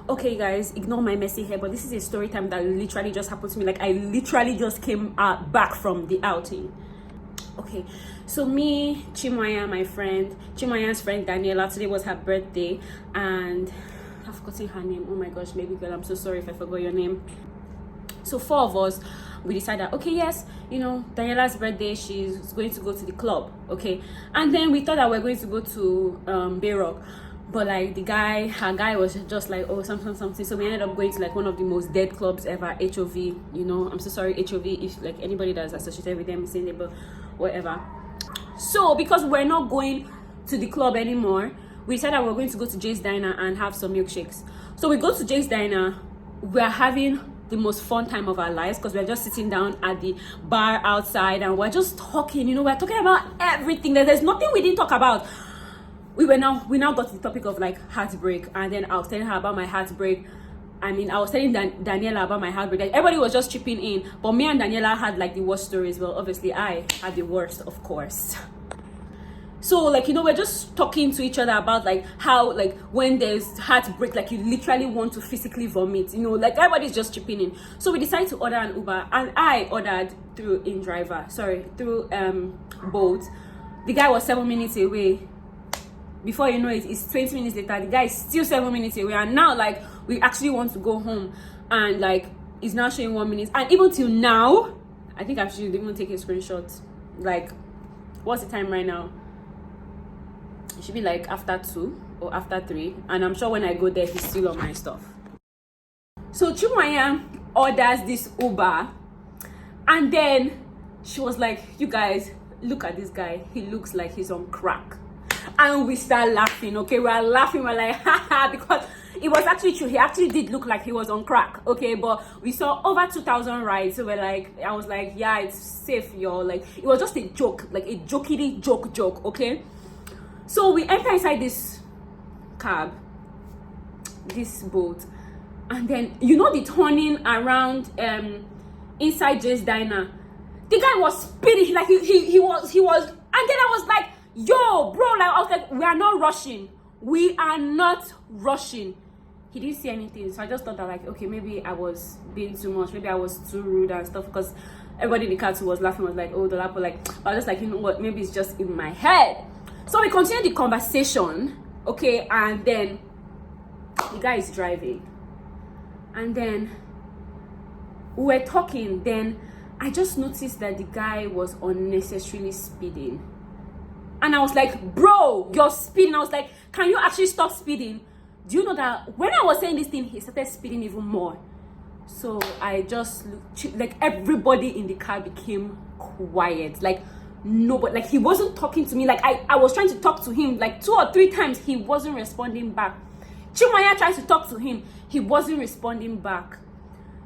Okay guys, ignore my messy hair, but this is a story time that literally just happened to me. Like I literally just came back from the outing. Okay, so me, Chimaya, my friend, Chimaya's friend Daniela, today was her birthday, and I've forgotten her name. Oh my gosh, baby girl, I'm so sorry if I forgot your name. So 4 of us, we decided, okay, yes, you know, Daniela's birthday, she's going to go to the club, okay? And then we thought that we were going to go to Bayrock, but like her guy was just like, oh, something. So we ended up going to like one of the most dead clubs ever, HOV, you know. I'm so sorry, HOV, if like anybody that's associated with them is saying it, but whatever. So because we're not going to the club anymore, we decided we're going to go to Jay's Diner and have some milkshakes. So we go to Jay's Diner, we're having the most fun time of our lives because we're just sitting down at the bar outside and we're just talking, you know, we're talking about everything. There's nothing we didn't talk about. We now got to the topic of like heartbreak, and then I was telling her about my heartbreak. I mean, I was telling Daniela about my heartbreak. Like, everybody was just chipping in, but me and Daniela had like the worst stories. Well, obviously I had the worst, of course. So like, you know, we're just talking to each other about like how like when there's heartbreak, like you literally want to physically vomit, you know, like everybody's just chipping in. So we decided to order an Uber, and I ordered through Bolt. The guy was 7 minutes away. Before you know it, it's 20 minutes later, the guy is still 7 minutes away, and now like we actually want to go home, and like it's now showing 1 minute, and even till now I think I should even take a screenshot. Like, what's the time right now? It should be like after 2 or after 3, and I'm sure when I go there he's still on my stuff. So Chimaya orders this Uber, and then she was like, you guys, look at this guy, he looks like he's on crack. And we start laughing, okay? We're laughing, we're like, haha, because it was actually true. He actually did look like he was on crack, okay? But we saw over 2,000 rides, so we're like, I was like, yeah, it's safe, y'all. Like, it was just a joke, like a jokey joke, okay? So we enter inside this cab, this boat, and then, you know, the turning around inside Jay's Diner. The guy was speeding, like he was, and then I was like, yo, bro, like I was like, we are not rushing. He didn't say anything, so I just thought that like, okay, maybe I was being too much, maybe I was too rude and stuff, because everybody in the car was laughing, was like, oh, the lapo, like, but I was just like, you know what, maybe it's just in my head. So we continued the conversation, okay, and then the guy is driving, and then we were talking, then I just noticed that the guy was unnecessarily speeding. And I was like, bro, you're speeding. I was like, can you actually stop speeding? Do you know that when I was saying this thing, he started speeding even more? So I just looked, like everybody in the car became quiet. Like nobody, like he wasn't talking to me. Like I was trying to talk to him like 2 or 3 times. He wasn't responding back. Chimaya tried to talk to him. He wasn't responding back.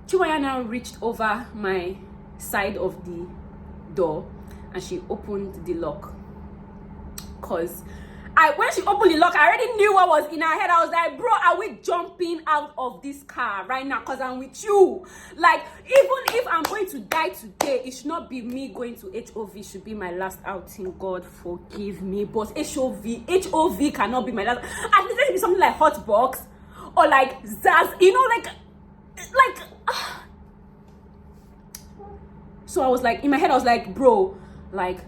Chimaya now reached over my side of the door and she opened the lock. Cause when she opened the lock, I already knew what was in her head. I was like, bro, are we jumping out of this car right now? Cause I'm with you. Like, even if I'm going to die today, it should not be me going to HOV. It should be my last outing. God forgive me. But HOV cannot be my last. At least let it be something like Hot Box or like Zaz. You know, like. So I was like, in my head, I was like, bro, like,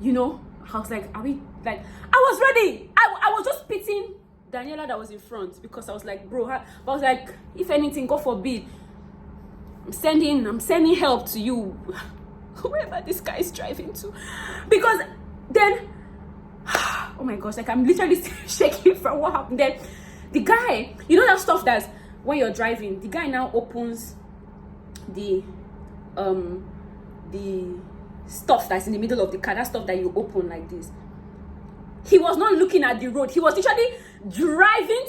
you know, I was like, are we, like, I was ready. I was just pitying Daniela that was in front, because I was like, bro, but I was like, if anything, God forbid, I'm sending help to you, whoever this guy is driving to, because then, oh my gosh, like I'm literally shaking from what happened. Then the guy, you know that stuff that's when you're driving, the guy now opens the stuff that's in the middle of the car, that stuff that you open like this. He was not looking at the road. He was literally driving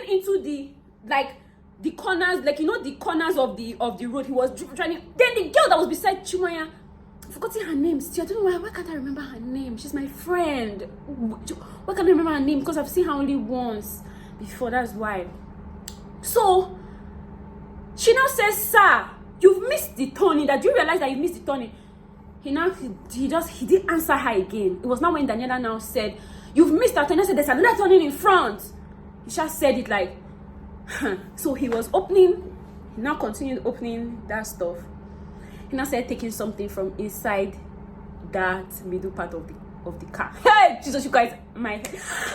into the, like, the corners, like, you know, the corners of the road. He was trying. Then the girl that was beside Chimaya, I've forgotten her name still. I don't know why can't I remember her name? She's my friend. Why can't I remember her name? Because I've seen her only once before, that's why. So she now says, sir, you've missed the turning. That do you realize that you missed the turning? He didn't answer her again. It was now when Daniela now said, you've missed that turning. I said, there's another turning in front. He just said it like, So he was opening, he now continued opening that stuff. He now started taking something from inside that middle part of the car. Hey, Jesus, you guys,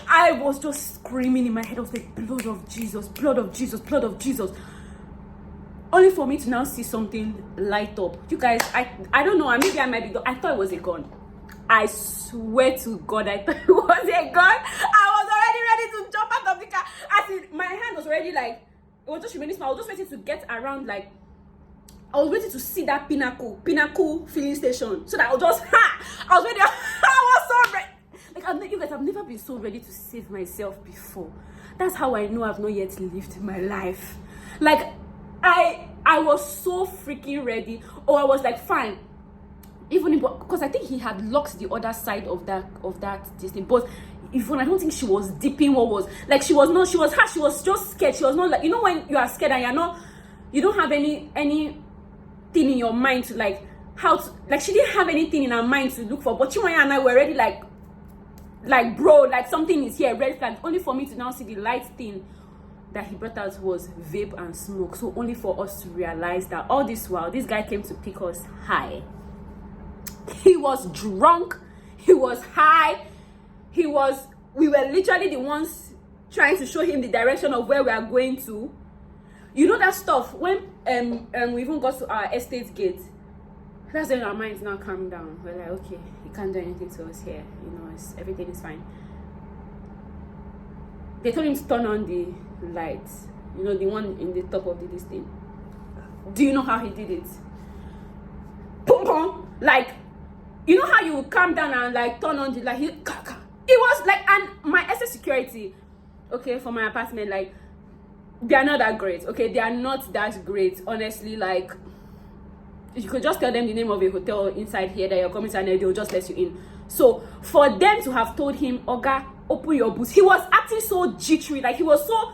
I was just screaming in my head. I was like, blood of Jesus, blood of Jesus, blood of Jesus. Only for me to now see something light up. You guys, I don't know, maybe I might be, I thought it was a gun. I swear to God, I thought it was a gun. I was already ready to jump out of the car. My hand was already like, it was just remaining small. I was just waiting to get around, like, I was waiting to see that pinnacle filling station. So that I was just, I was ready. I was so ready. Like, you guys, I've never been so ready to save myself before. That's how I know I've not yet lived my life. Like, I was so freaking ready. Or I was like, fine. Even because I think he had locked the other side of that thing. But even I don't think she was dipping what was, like, she was just scared. She was not like, you know when you are scared and you don't have any thing in your mind to like how to, like, she didn't have anything in her mind to look for. But Chimaya and I were already like bro, like something is here, red flag. Only for me to now see the light thing that he brought out was vape and smoke. So only for us to realize that all this while this guy came to pick us high. He was drunk, he was high, we were literally the ones trying to show him the direction of where we are going to. You know that stuff when we even got to our estate gate. That's when our minds now calm down. We're like, okay, he can't do anything to us here. You know, everything is fine. They told him to turn on the lights. You know, the one in the top of this thing. Do you know how he did it? Boom, boom. Like, you know how you calm down and like turn on the light? It was like, and my SS security, okay, for my apartment, like, they are not that great, okay? They are not that great, honestly. Like, you could just tell them the name of a hotel inside here that you're coming to and they'll just let you in. So for them to have told him, Oga, open your boots, he was acting so jittery. Like, he was so,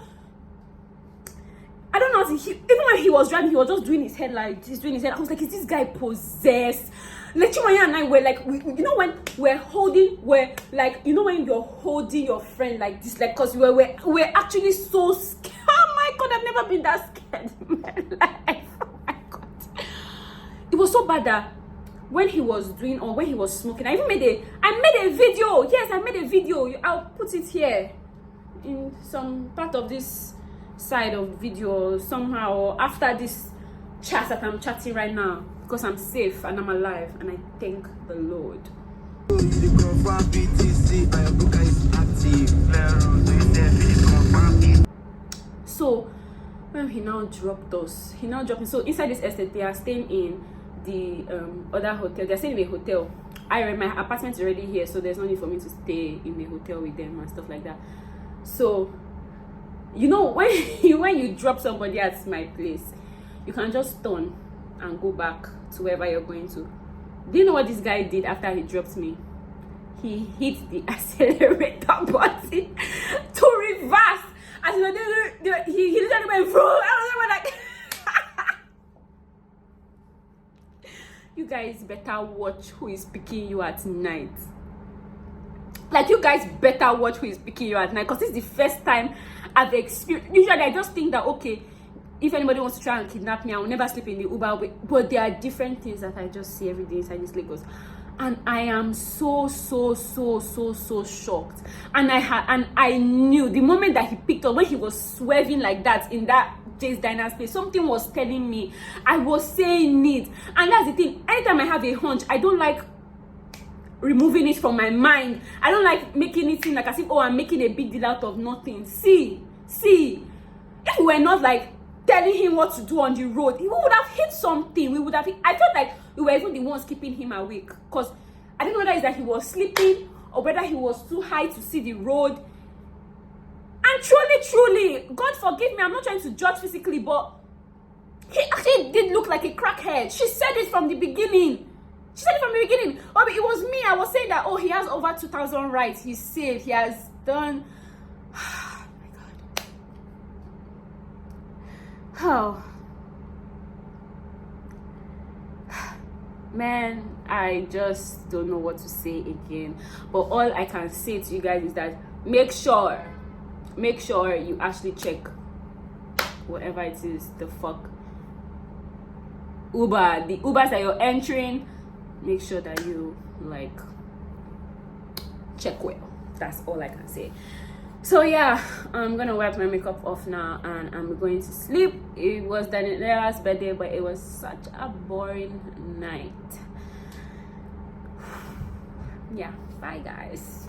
I don't know, even when he was driving, he was just doing his head like this, doing his head. I was like, is this guy possessed? Like, Chimaya and I were like, you know when we're like, you know when you're holding your friend like this, like, because we're actually so scared. Oh my God, I've never been that scared in my life. Oh my God. It was so bad that when he was doing, or when he was smoking, I made a video. Yes, I made a video. I'll put it here in some part of this side of video somehow, or after this chat that I'm chatting right now, because I'm safe and I'm alive, and I thank the Lord. So when he now dropped us, so inside this estate they are staying in the other hotel. They're staying in a hotel. My apartment is already here, so there's no need for me to stay in a hotel with them and stuff like that. So you know, when you drop somebody at my place, you can just turn and go back to wherever you're going to. Do you know what this guy did after he dropped me? He hit the accelerator button to reverse. As you know, he literally went through. I was like, you guys better watch who is picking you at night. Like, you guys better watch who is picking you at night, because this is the first time I've experienced. Usually I just think that, okay, if anybody wants to try and kidnap me, I will never sleep in the Uber. But there are different things that I just see every day inside this Lagos, and I am so shocked. And I knew the moment that he picked up, when he was swerving like that in that Jay's Diner space, something was telling me. I was saying it, and that's the thing. Anytime I have a hunch, I don't like removing it from my mind. I don't like making it seem like as if, oh, I'm making a big deal out of nothing. See, if we were not like telling him what to do on the road, we would have hit something. I felt like we were even the ones keeping him awake, because I don't know whether it's that he was sleeping or whether he was too high to see the road. And truly, God forgive me, I'm not trying to judge physically, but he actually did look like a crackhead. She said it from the beginning. Oh, it was me. I was saying that, oh, he has over 2,000 rights. He's safe. He has done. Oh my God. Oh. Man, I just don't know what to say again. But all I can say to you guys is that make sure you actually check whatever it is, the fuck, Uber, the Ubers that you're entering, make sure that you like check well. That's all I can say. So yeah, I'm gonna wipe my makeup off now and I'm going to sleep. It was Daniela's birthday, but it was such a boring night. Yeah, bye guys.